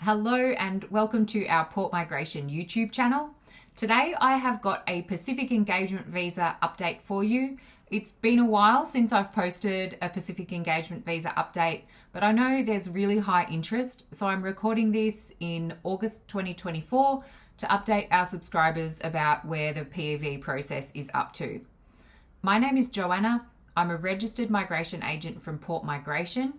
Hello and welcome to our Port Migration YouTube channel. Today I have got a Pacific Engagement Visa update for you. It's been a while since I've posted a Pacific Engagement Visa update, but I know there's really high interest, so I'm recording this in August 2024 to update our subscribers about where the PEV process is up to. My name is Joanna. I'm a registered migration agent from Port Migration.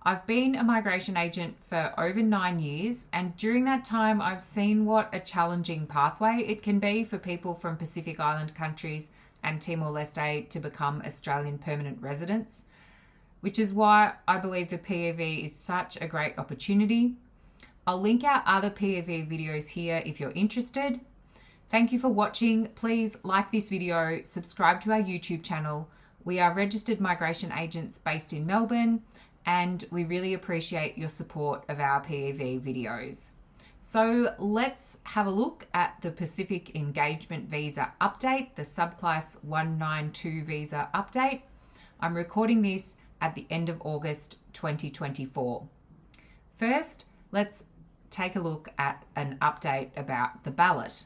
I've been a migration agent for over 9 years, and during that time I've seen what a challenging pathway it can be for people from Pacific Island countries and Timor-Leste to become Australian permanent residents, which is why I believe the PEV is such a great opportunity. I'll link our other PEV videos here if you're interested. Thank you for watching. Please like this video, subscribe to our YouTube channel. We are registered migration agents based in Melbourne, and we really appreciate your support of our PEV videos. So let's have a look at the Pacific Engagement Visa update, the Subclass 192 Visa update. I'm recording this at the end of August 2024. First, let's take a look at an update about the ballot.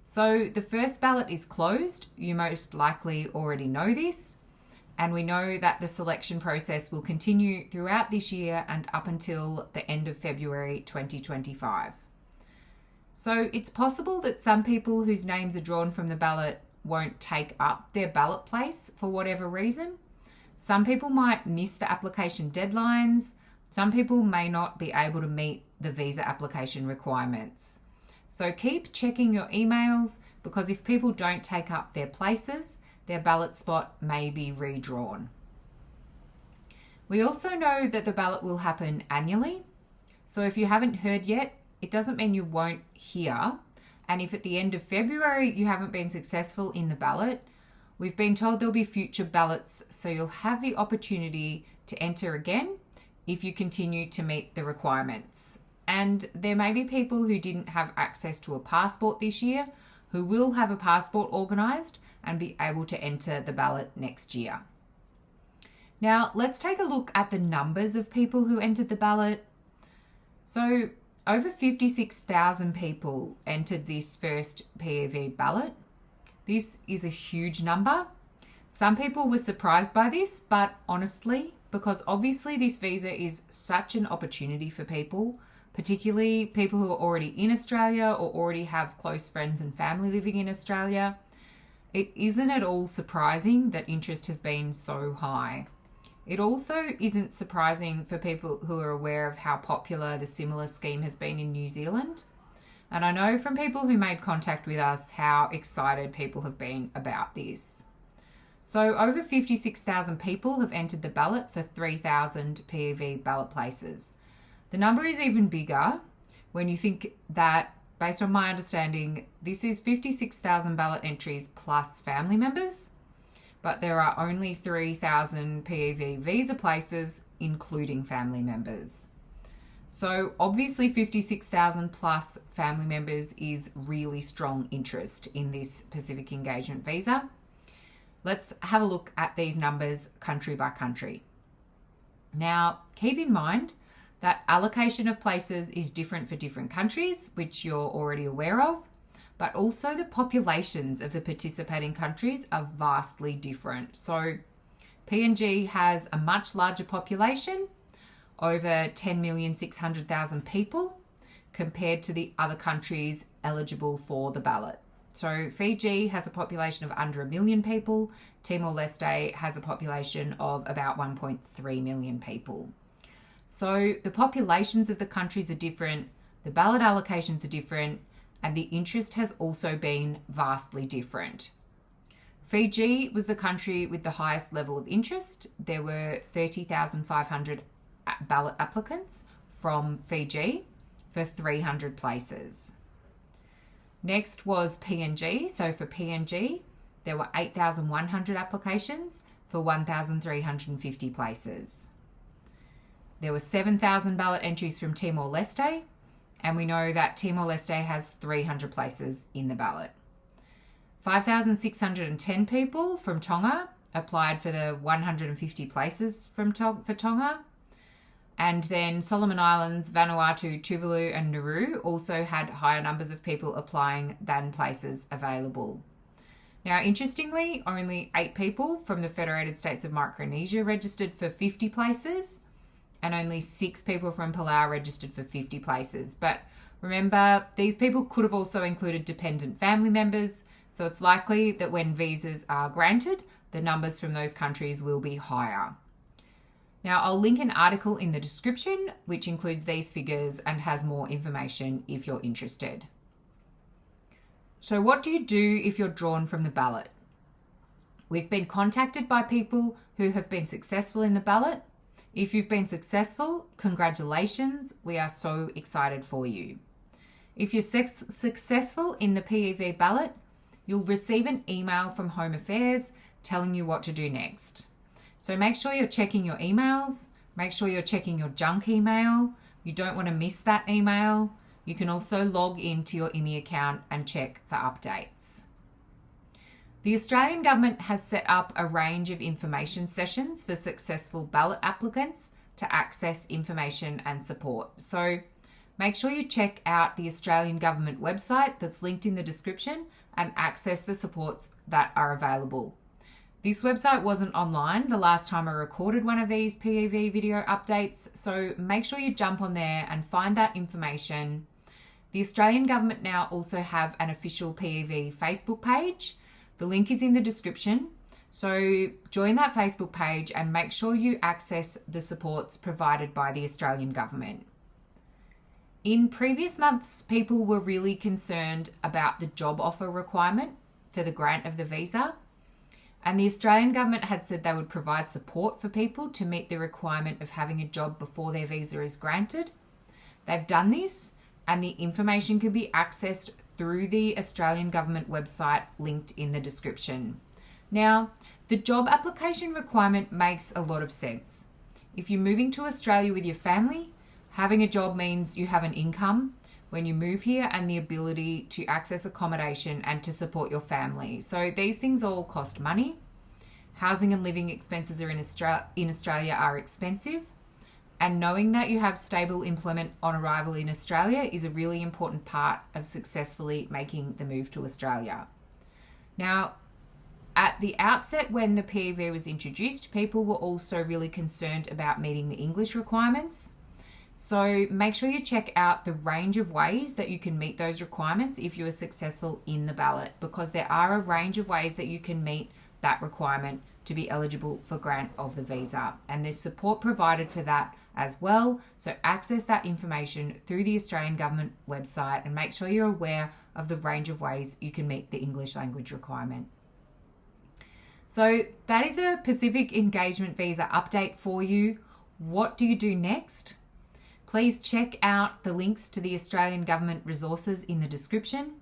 So the first ballot is closed. You most likely already know this. And we know that the selection process will continue throughout this year and up until the end of February 2025. So it's possible that some people whose names are drawn from the ballot won't take up their ballot place for whatever reason. Some people might miss the application deadlines. Some people may not be able to meet the visa application requirements. So keep checking your emails, because if people don't take up their places, their ballot spot may be redrawn. We also know that the ballot will happen annually. So if you haven't heard yet, it doesn't mean you won't hear. And if at the end of February you haven't been successful in the ballot, we've been told there'll be future ballots, so you'll have the opportunity to enter again if you continue to meet the requirements. And there may be people who didn't have access to a passport this year who will have a passport organised and be able to enter the ballot next year. Now, let's take a look at the numbers of people who entered the ballot. So, over 56,000 people entered this first PEV ballot. This is a huge number. Some people were surprised by this, but honestly, because obviously this visa is such an opportunity for people, particularly people who are already in Australia or already have close friends and family living in Australia, it isn't at all surprising that interest has been so high. It also isn't surprising for people who are aware of how popular the similar scheme has been in New Zealand. And I know from people who made contact with us how excited people have been about this. So over 56,000 people have entered the ballot for 3,000 PEV ballot places. The number is even bigger when you think that, based on my understanding, this is 56,000 ballot entries plus family members, but there are only 3,000 PEV visa places, including family members. So obviously 56,000 plus family members is really strong interest in this Pacific Engagement Visa. Let's have a look at these numbers country by country. Now, keep in mind that allocation of places is different for different countries, which you're already aware of, but also the populations of the participating countries are vastly different. So PNG has a much larger population, over 10,600,000 people, compared to the other countries eligible for the ballot. So Fiji has a population of under 1 million people. Timor-Leste has a population of about 1.3 million people. So the populations of the countries are different, the ballot allocations are different, and the interest has also been vastly different. Fiji was the country with the highest level of interest. There were 30,500 ballot applicants from Fiji for 300 places. Next was PNG. So for PNG, there were 8,100 applications for 1,350 places. There were 7,000 ballot entries from Timor-Leste, and we know that Timor-Leste has 300 places in the ballot. 5,610 people from Tonga applied for the 150 places for Tonga. And then Solomon Islands, Vanuatu, Tuvalu, and Nauru also had higher numbers of people applying than places available. Now, interestingly, only 8 people from the Federated States of Micronesia registered for 50 places, and only 6 people from Palau registered for 50 places. But remember, these people could have also included dependent family members, so it's likely that when visas are granted, the numbers from those countries will be higher. Now, I'll link an article in the description which includes these figures and has more information if you're interested. So what do you do if you're drawn from the ballot? We've been contacted by people who have been successful in the ballot. If you've been successful, congratulations, we are so excited for you. If you're successful in the PEV ballot, you'll receive an email from Home Affairs telling you what to do next. So make sure you're checking your emails, make sure you're checking your junk email. You don't want to miss that email. You can also log into your IMI account and check for updates. The Australian Government has set up a range of information sessions for successful ballot applicants to access information and support. So make sure you check out the Australian Government website that's linked in the description and access the supports that are available. This website wasn't online the last time I recorded one of these PEV video updates, so make sure you jump on there and find that information. The Australian Government now also have an official PEV Facebook page. The link is in the description. So join that Facebook page and make sure you access the supports provided by the Australian Government. In previous months, people were really concerned about the job offer requirement for the grant of the visa. And the Australian Government had said they would provide support for people to meet the requirement of having a job before their visa is granted. They've done this, and the information can be accessed through the Australian Government website linked in the description. Now, the job application requirement makes a lot of sense. If you're moving to Australia with your family, having a job means you have an income when you move here and the ability to access accommodation and to support your family. So these things all cost money. Housing and living expenses are in Australia are expensive. And knowing that you have stable employment on arrival in Australia is a really important part of successfully making the move to Australia. Now, at the outset when the PEV was introduced, people were also really concerned about meeting the English requirements. So make sure you check out the range of ways that you can meet those requirements if you are successful in the ballot, because there are a range of ways that you can meet that requirement to be eligible for grant of the visa. And there's support provided for that as well. So access that information through the Australian Government website and make sure you're aware of the range of ways you can meet the English language requirement. So that is a Pacific Engagement Visa update for you. What do you do next? Please check out the links to the Australian Government resources in the description.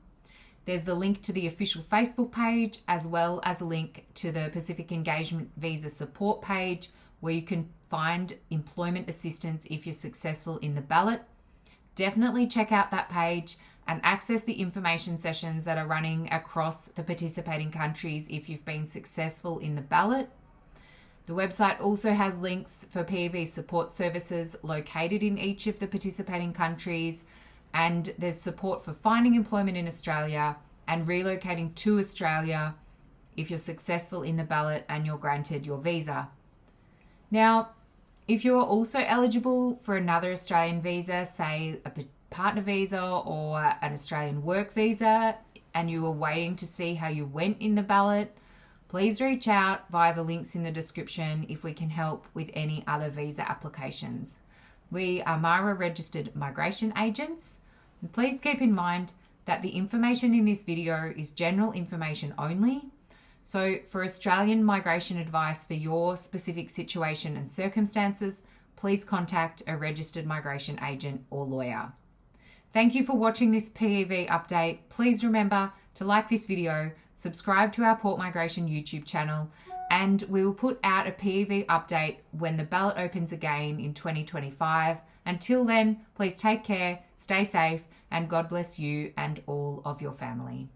There's the link to the official Facebook page, as well as a link to the Pacific Engagement Visa support page, where you can find employment assistance if you're successful in the ballot. Definitely check out that page and access the information sessions that are running across the participating countries if you've been successful in the ballot. The website also has links for PEV support services located in each of the participating countries, and there's support for finding employment in Australia and relocating to Australia if you're successful in the ballot and you're granted your visa. Now, if you are also eligible for another Australian visa, say a partner visa or an Australian work visa, and you are waiting to see how you went in the ballot, please reach out via the links in the description if we can help with any other visa applications. We are MARA registered migration agents. And please keep in mind that the information in this video is general information only. So for Australian migration advice for your specific situation and circumstances, please contact a registered migration agent or lawyer. Thank you for watching this PEV update. Please remember to like this video, subscribe to our Port Migration YouTube channel, and we will put out a PEV update when the ballot opens again in 2025. Until then, please take care, stay safe, and God bless you and all of your family.